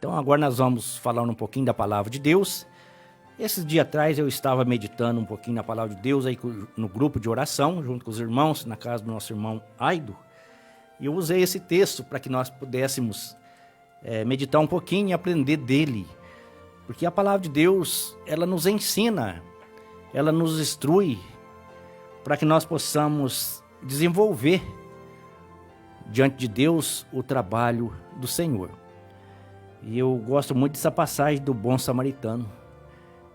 Então agora nós vamos falar um pouquinho da palavra de Deus. Esses dias atrás eu estava meditando um pouquinho na palavra de Deus aí no grupo de oração, junto com os irmãos, na casa do nosso irmão Aido. E eu usei esse texto para que nós pudéssemos meditar um pouquinho e aprender dele. Porque a palavra de Deus, ela nos ensina, ela nos instrui para que nós possamos desenvolver diante de Deus o trabalho do Senhor. E eu gosto muito dessa passagem do bom samaritano.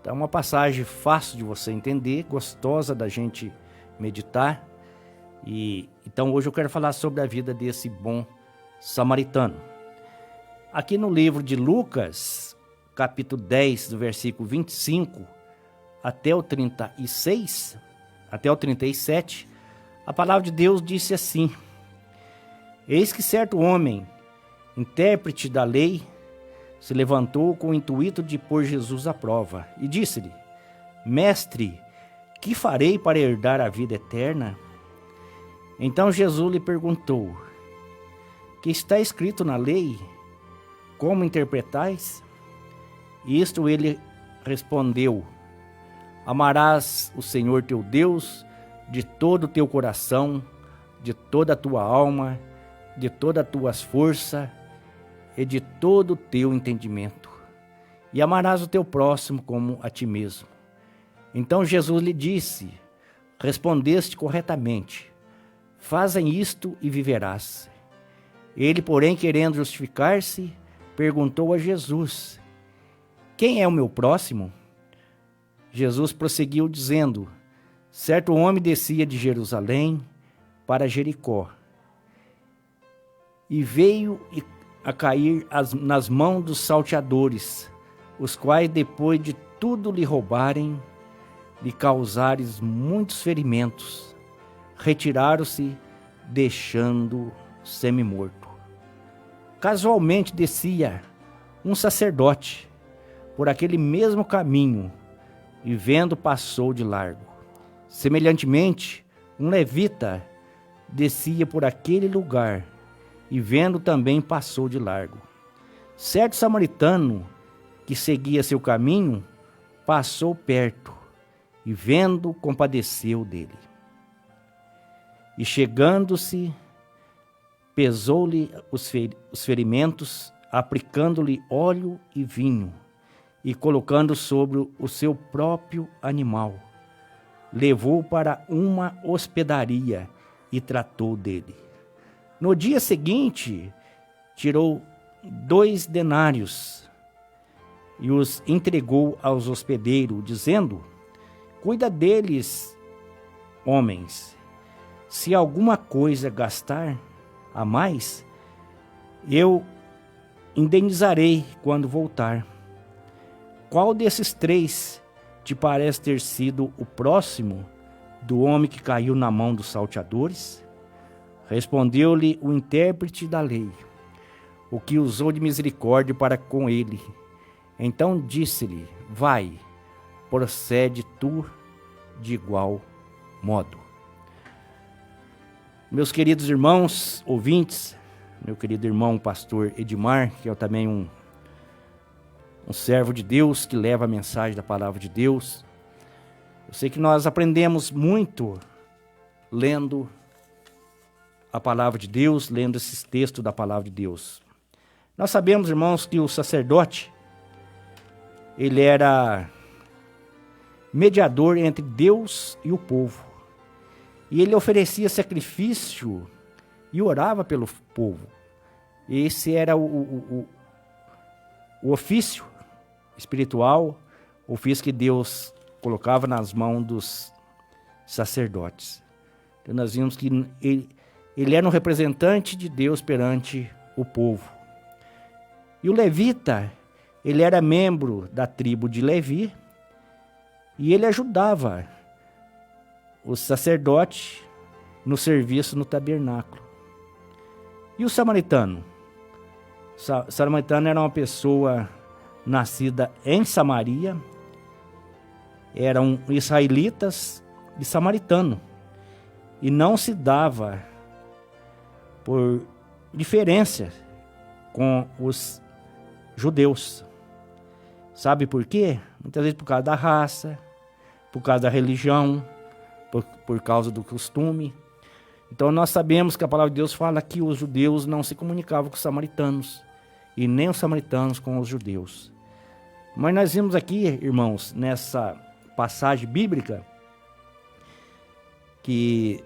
Então é uma passagem fácil de você entender, gostosa da gente meditar. Então hoje eu quero falar sobre a vida desse bom samaritano. Aqui no livro de Lucas, capítulo 10, do versículo 25 até o 36, até o 37, a palavra de Deus disse assim: Eis que certo homem, intérprete da lei, se levantou com o intuito de pôr Jesus à prova e disse-lhe: Mestre, que farei para herdar a vida eterna? Então Jesus lhe perguntou: Que está escrito na lei? Como interpretais? Isto ele respondeu: Amarás o Senhor teu Deus de todo o teu coração, de toda a tua alma, de toda a tua força e de todo o teu entendimento, e amarás o teu próximo como a ti mesmo. Então Jesus lhe disse: Respondeste corretamente, fazem isto e viverás. Ele, porém, querendo justificar-se, perguntou a Jesus: Quem é o meu próximo? Jesus prosseguiu dizendo: Certo homem descia de Jerusalém para Jericó, e veio a cair nas mãos dos salteadores, os quais, depois de tudo lhe roubarem, lhe causaram muitos ferimentos, retiraram-se, deixando semi-morto. Casualmente descia um sacerdote por aquele mesmo caminho, e vendo, passou de largo. Semelhantemente, um levita descia por aquele lugar, e vendo também passou de largo. Certo samaritano que seguia seu caminho passou perto e vendo compadeceu dele. E chegando-se, pesou-lhe os ferimentos, aplicando-lhe óleo e vinho e colocando sobre o seu próprio animal. Levou para uma hospedaria e tratou dele. No dia seguinte, tirou 2 denários e os entregou aos hospedeiros, dizendo: Cuida deles, homens. Se alguma coisa gastar a mais, eu indenizarei quando voltar. Qual desses 3 te parece ter sido o próximo do homem que caiu na mão dos salteadores? Respondeu-lhe o intérprete da lei, o que usou de misericórdia para com ele. Então disse-lhe: Vai, procede tu de igual modo. Meus queridos irmãos, ouvintes, meu querido irmão pastor Edmar, que é também um servo de Deus que leva a mensagem da palavra de Deus. Eu sei que nós aprendemos muito lendo a palavra de Deus, lendo esses textos da palavra de Deus. Nós sabemos, irmãos, que o sacerdote, ele era mediador entre Deus e o povo. E ele oferecia sacrifício e orava pelo povo. Esse era o ofício espiritual, o ofício que Deus colocava nas mãos dos sacerdotes. Então nós vimos que ele era um representante de Deus perante o povo. E o levita, ele era membro da tribo de Levi, e ele ajudava o sacerdote no serviço no tabernáculo. E o samaritano? O samaritano era uma pessoa nascida em Samaria, eram israelitas e samaritano, e não se dava por diferença com os judeus. Sabe por quê? Muitas vezes por causa da raça, por causa da religião, por causa do costume. Então nós sabemos que a palavra de Deus fala que os judeus não se comunicavam com os samaritanos, e nem os samaritanos com os judeus. Mas nós vimos aqui, irmãos, nessa passagem bíblica, que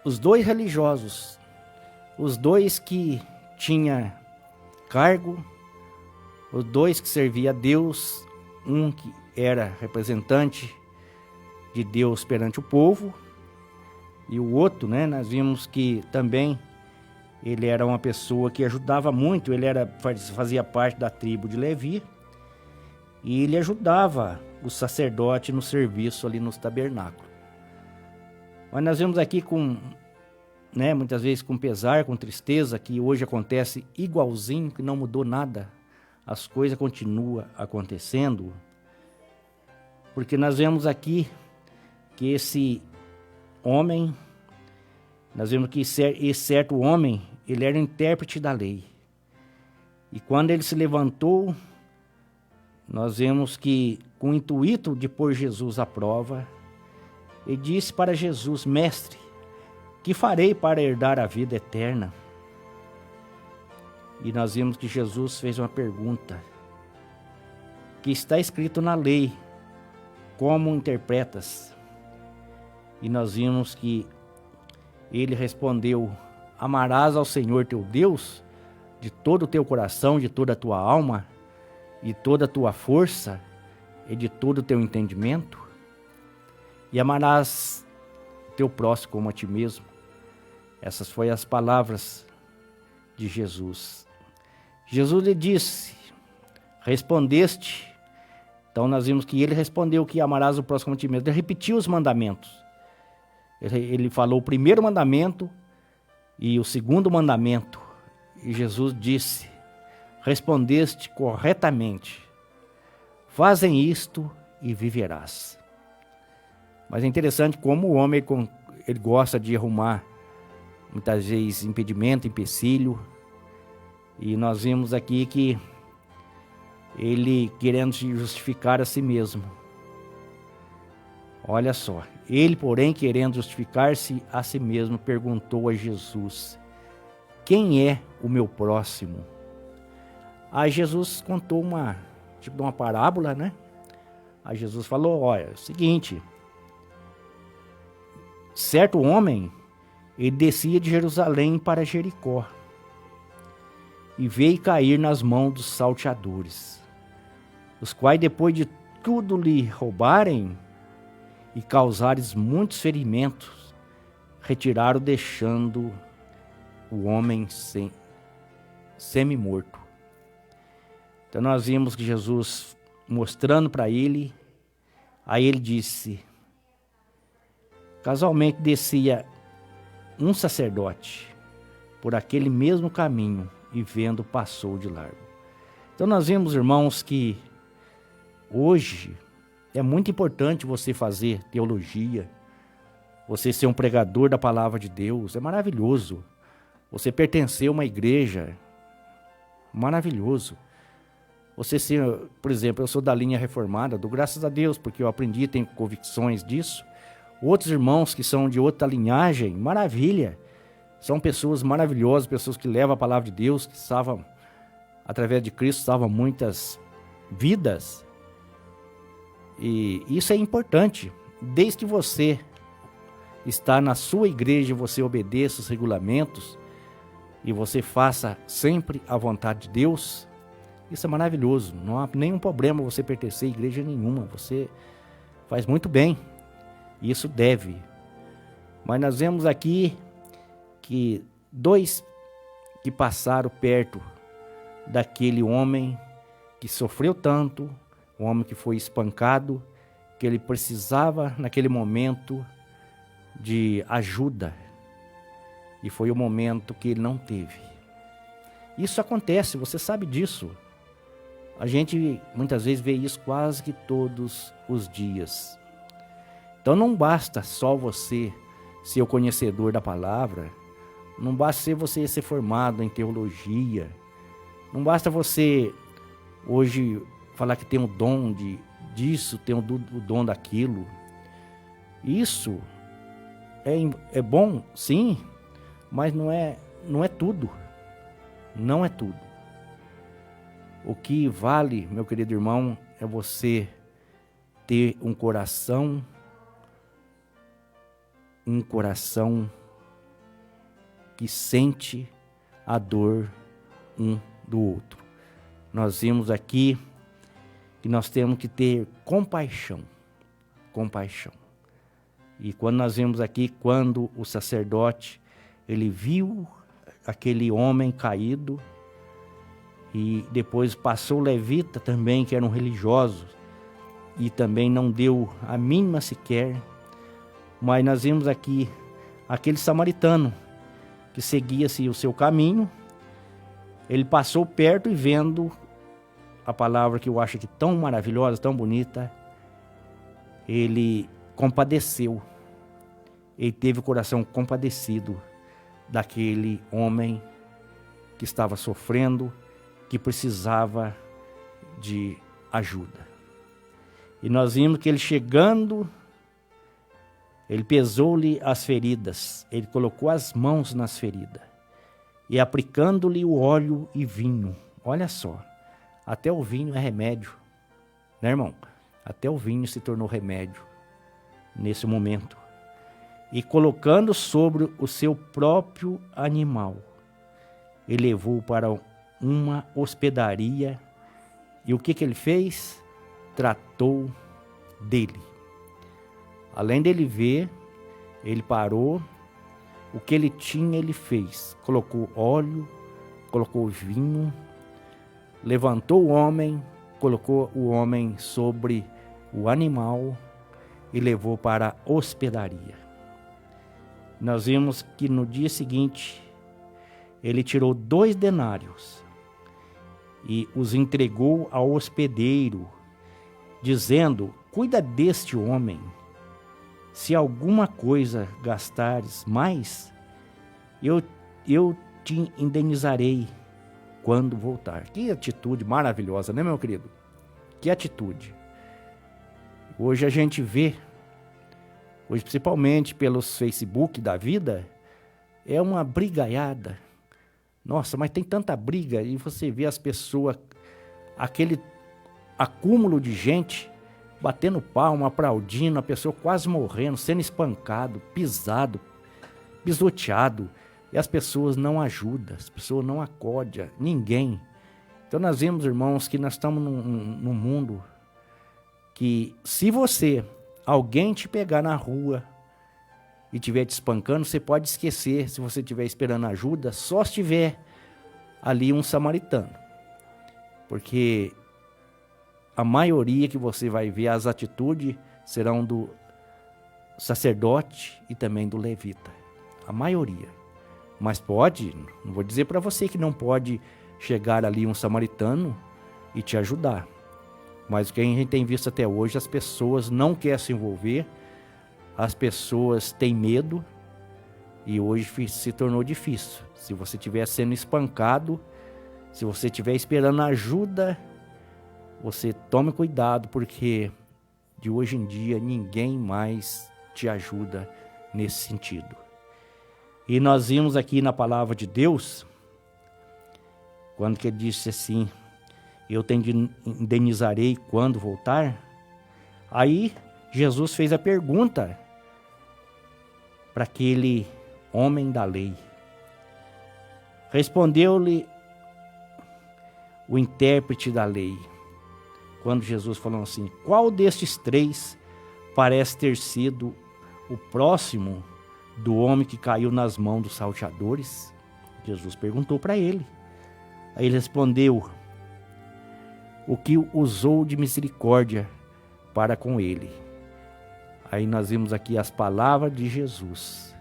os dois religiosos, os dois que tinham cargo, os dois que serviam a Deus, um que era representante de Deus perante o povo, e o outro, nós vimos que também ele era uma pessoa que ajudava muito, fazia parte da tribo de Levi, e ele ajudava o sacerdote no serviço ali nos tabernáculos. Mas nós vemos aqui muitas vezes com pesar, com tristeza, que hoje acontece igualzinho, que não mudou nada. As coisas continuam acontecendo. Porque nós vemos aqui que esse homem, nós vemos que esse certo homem, ele era intérprete da lei. E quando ele se levantou, nós vemos que com o intuito de pôr Jesus à prova, ele disse para Jesus: Mestre, que farei para herdar a vida eterna? E nós vimos que Jesus fez uma pergunta, que está escrito na lei, como interpretas? E nós vimos que ele respondeu: amarás ao Senhor teu Deus de todo o teu coração, de toda a tua alma, de toda a tua força e de todo o teu entendimento, e amarás teu próximo como a ti mesmo. Essas foram as palavras de Jesus. Jesus lhe disse: respondeste. Então nós vimos que ele respondeu que amarás o próximo como a ti mesmo. Ele repetiu os mandamentos. Ele falou o primeiro mandamento e o segundo mandamento. E Jesus disse: respondeste corretamente. Fazem isto e viverás. Mas é interessante como o homem ele gosta de arrumar muitas vezes impedimento, empecilho. E nós vimos aqui que ele querendo justificar a si mesmo. Olha só, ele, porém, querendo justificar-se a si mesmo, perguntou a Jesus: quem é o meu próximo? Aí Jesus contou uma parábola, Aí Jesus falou: olha, é o seguinte, certo homem, ele descia de Jerusalém para Jericó, e veio cair nas mãos dos salteadores, os quais, depois de tudo lhe roubarem e causarem muitos ferimentos, retiraram, deixando o homem semi-morto. Então nós vimos que Jesus mostrando para ele, aí ele disse: casualmente descia um sacerdote por aquele mesmo caminho, e vendo, passou de largo. Então nós vemos, irmãos, que hoje é muito importante você fazer teologia, você ser um pregador da palavra de Deus, é maravilhoso. Você pertencer a uma igreja, maravilhoso. Você ser, por exemplo, eu sou da linha reformada, dou graças a Deus, porque eu aprendi, tenho convicções disso. Outros irmãos que são de outra linhagem, maravilha. São pessoas maravilhosas, pessoas que levam a palavra de Deus, que salvam, através de Cristo, salvam muitas vidas. E isso é importante. Desde que você está na sua igreja, você obedeça os regulamentos e você faça sempre a vontade de Deus, isso é maravilhoso. Não há nenhum problema você pertencer a igreja nenhuma. Você faz muito bem. Isso deve. Mas nós vemos aqui que dois que passaram perto daquele homem que sofreu tanto, um homem que foi espancado, que ele precisava naquele momento de ajuda, e foi o momento que ele não teve. Isso acontece, você sabe disso. A gente muitas vezes vê isso quase que todos os dias. Então não basta só você ser o conhecedor da palavra, não basta você ser formado em teologia, Não basta você hoje falar que tem o dom disso, tem o dom daquilo. Isso é bom, sim, mas não é tudo. Não é tudo. O que vale, meu querido irmão, é você ter um coração que sente a dor um do outro. Nós vimos aqui que nós temos que ter compaixão. E quando nós vimos aqui, quando o sacerdote, ele viu aquele homem caído, e depois passou o levita também, que era um religioso, e também não deu a mínima sequer. Mas nós vimos aqui aquele samaritano que seguia-se o seu caminho, ele passou perto e vendo a palavra que eu acho que tão maravilhosa, tão bonita, ele compadeceu. Ele teve o coração compadecido daquele homem que estava sofrendo, que precisava de ajuda. E nós vimos que ele chegando, ele pesou-lhe as feridas, ele colocou as mãos nas feridas, e aplicando-lhe o óleo e vinho. Olha só, até o vinho é remédio, né, irmão? Até o vinho se tornou remédio nesse momento. E colocando sobre o seu próprio animal, ele levou para uma hospedaria. E o que ele fez? Tratou dele. Além dele ver, ele parou. O que ele tinha, ele fez. Colocou óleo, colocou vinho, levantou o homem, colocou o homem sobre o animal e levou para a hospedaria. Nós vimos que no dia seguinte, ele tirou 2 denários e os entregou ao hospedeiro, dizendo: cuida deste homem, se alguma coisa gastares mais, eu te indenizarei quando voltar. Que atitude maravilhosa, né, meu querido? Que atitude. Hoje a gente vê, hoje principalmente pelos Facebook da vida, é uma brigaiada. Nossa, mas tem tanta briga, e você vê as pessoas, aquele acúmulo de gente, batendo palma, aplaudindo, a pessoa quase morrendo, sendo espancado, pisado, pisoteado, e as pessoas não ajudam, as pessoas não acodam, ninguém. Então nós vemos, irmãos, que nós estamos num mundo que, se alguém te pegar na rua e estiver te espancando, você pode esquecer, se você estiver esperando ajuda, só se tiver ali um samaritano. Porque a maioria que você vai ver, as atitudes serão do sacerdote e também do levita. A maioria. Mas pode, não vou dizer para você que não pode chegar ali um samaritano e te ajudar. Mas o que a gente tem visto até hoje, as pessoas não querem se envolver, as pessoas têm medo, e hoje se tornou difícil. Se você estiver sendo espancado, se você estiver esperando ajuda, você tome cuidado, porque de hoje em dia ninguém mais te ajuda nesse sentido. E nós vimos aqui na palavra de Deus, quando que ele disse assim: eu te indenizarei quando voltar. Aí Jesus fez a pergunta para aquele homem da lei. Respondeu-lhe o intérprete da lei, quando Jesus falou assim: qual destes 3 parece ter sido o próximo do homem que caiu nas mãos dos salteadores? Jesus perguntou para ele. Aí ele respondeu: o que usou de misericórdia para com ele. Aí nós vimos aqui as palavras de Jesus.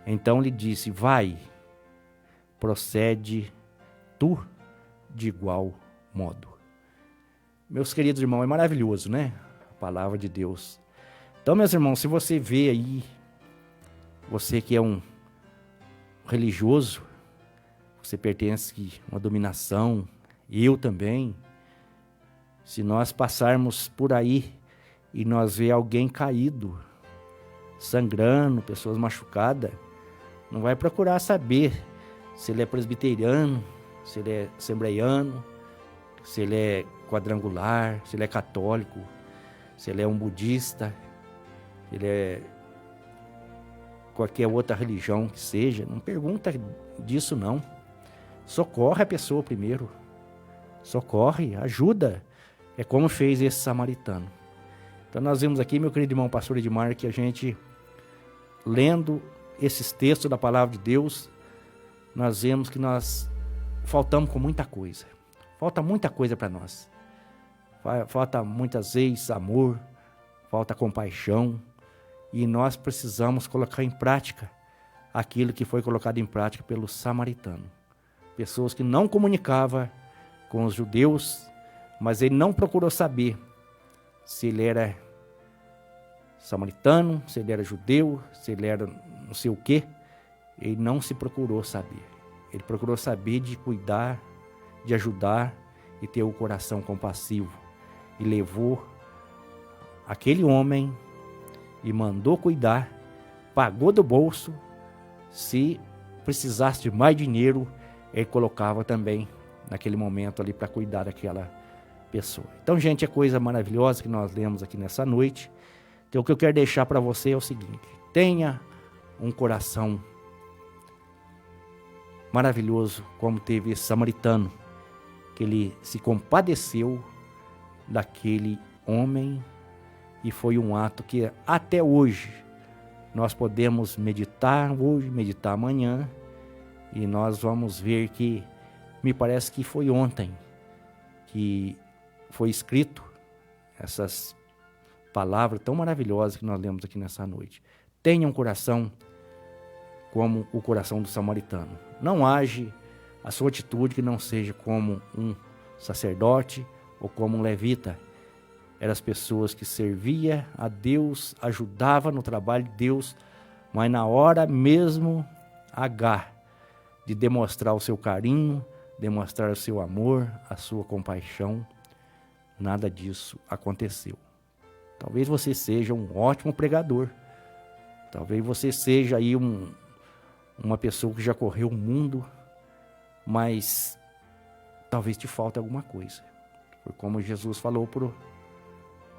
Então ele disse: vai, procede tu de igual modo. Meus queridos irmãos, é maravilhoso, né? A palavra de Deus. Então, meus irmãos, se você vê aí, você que é um religioso, você pertence a uma dominação, e eu também, se nós passarmos por aí e nós ver alguém caído, sangrando, pessoas machucadas, não vai procurar saber se ele é presbiteriano, se ele é assembleiano, se ele é quadrangular, se ele é católico, se ele é um budista, se ele é qualquer outra religião que seja. Não pergunta disso não. Socorre a pessoa primeiro. Socorre, ajuda. É como fez esse samaritano. Então nós vemos aqui, meu querido irmão pastor Edmar, que a gente, lendo esses textos da palavra de Deus, nós vemos que nós faltamos com muita coisa. Falta muita coisa para nós. Falta muitas vezes amor, falta compaixão, e nós precisamos colocar em prática aquilo que foi colocado em prática pelo samaritano. Pessoas que não comunicavam com os judeus, mas ele não procurou saber se ele era samaritano, se ele era judeu, se ele era não sei o quê. Ele não se procurou saber. Ele procurou saber de cuidar, de ajudar e ter o coração compassivo. E levou aquele homem e mandou cuidar, pagou do bolso. Se precisasse de mais dinheiro, ele colocava também naquele momento ali para cuidar daquela pessoa. Então, gente, é coisa maravilhosa que nós lemos aqui nessa noite. Então, o que eu quero deixar para você é o seguinte: tenha um coração maravilhoso, como teve esse samaritano, que ele se compadeceu daquele homem, e foi um ato que até hoje nós podemos meditar hoje, meditar amanhã, e nós vamos ver que, me parece que foi ontem que foi escrito essas palavras tão maravilhosas que nós lemos aqui nessa noite. Tenha um coração como o coração do samaritano. Não age a sua atitude que não seja como um sacerdote ou como um levita. Eram as pessoas que serviam a Deus, ajudavam no trabalho de Deus, mas na hora mesmo H de demonstrar o seu carinho, demonstrar o seu amor, a sua compaixão, nada disso aconteceu. Talvez você seja um ótimo pregador, talvez você seja aí uma pessoa que já correu o mundo, mas talvez te falte alguma coisa. Foi como Jesus falou para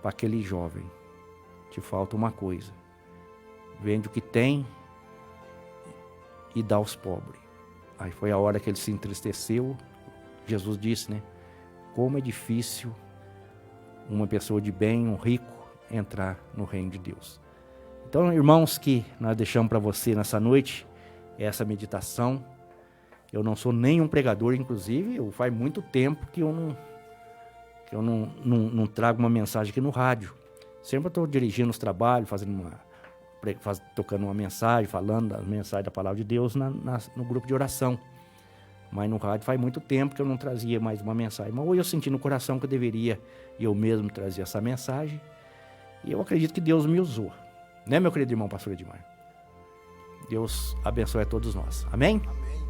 aquele jovem: te falta uma coisa, vende o que tem e dá aos pobres. Aí foi a hora que ele se entristeceu. Jesus disse, né? Como é difícil uma pessoa de bem, um rico, entrar no reino de Deus. Então, irmãos, que nós deixamos para você nessa noite essa meditação. Eu não sou nenhum pregador, inclusive, faz muito tempo que eu não trago uma mensagem aqui no rádio. Sempre estou dirigindo os trabalhos, tocando uma mensagem, falando a mensagem da palavra de Deus no grupo de oração. Mas no rádio faz muito tempo que eu não trazia mais uma mensagem. Mas hoje eu senti no coração que eu deveria eu mesmo trazer essa mensagem. E eu acredito que Deus me usou. Né, meu querido irmão pastor Edmar? Deus abençoe a todos nós. Amém? Amém.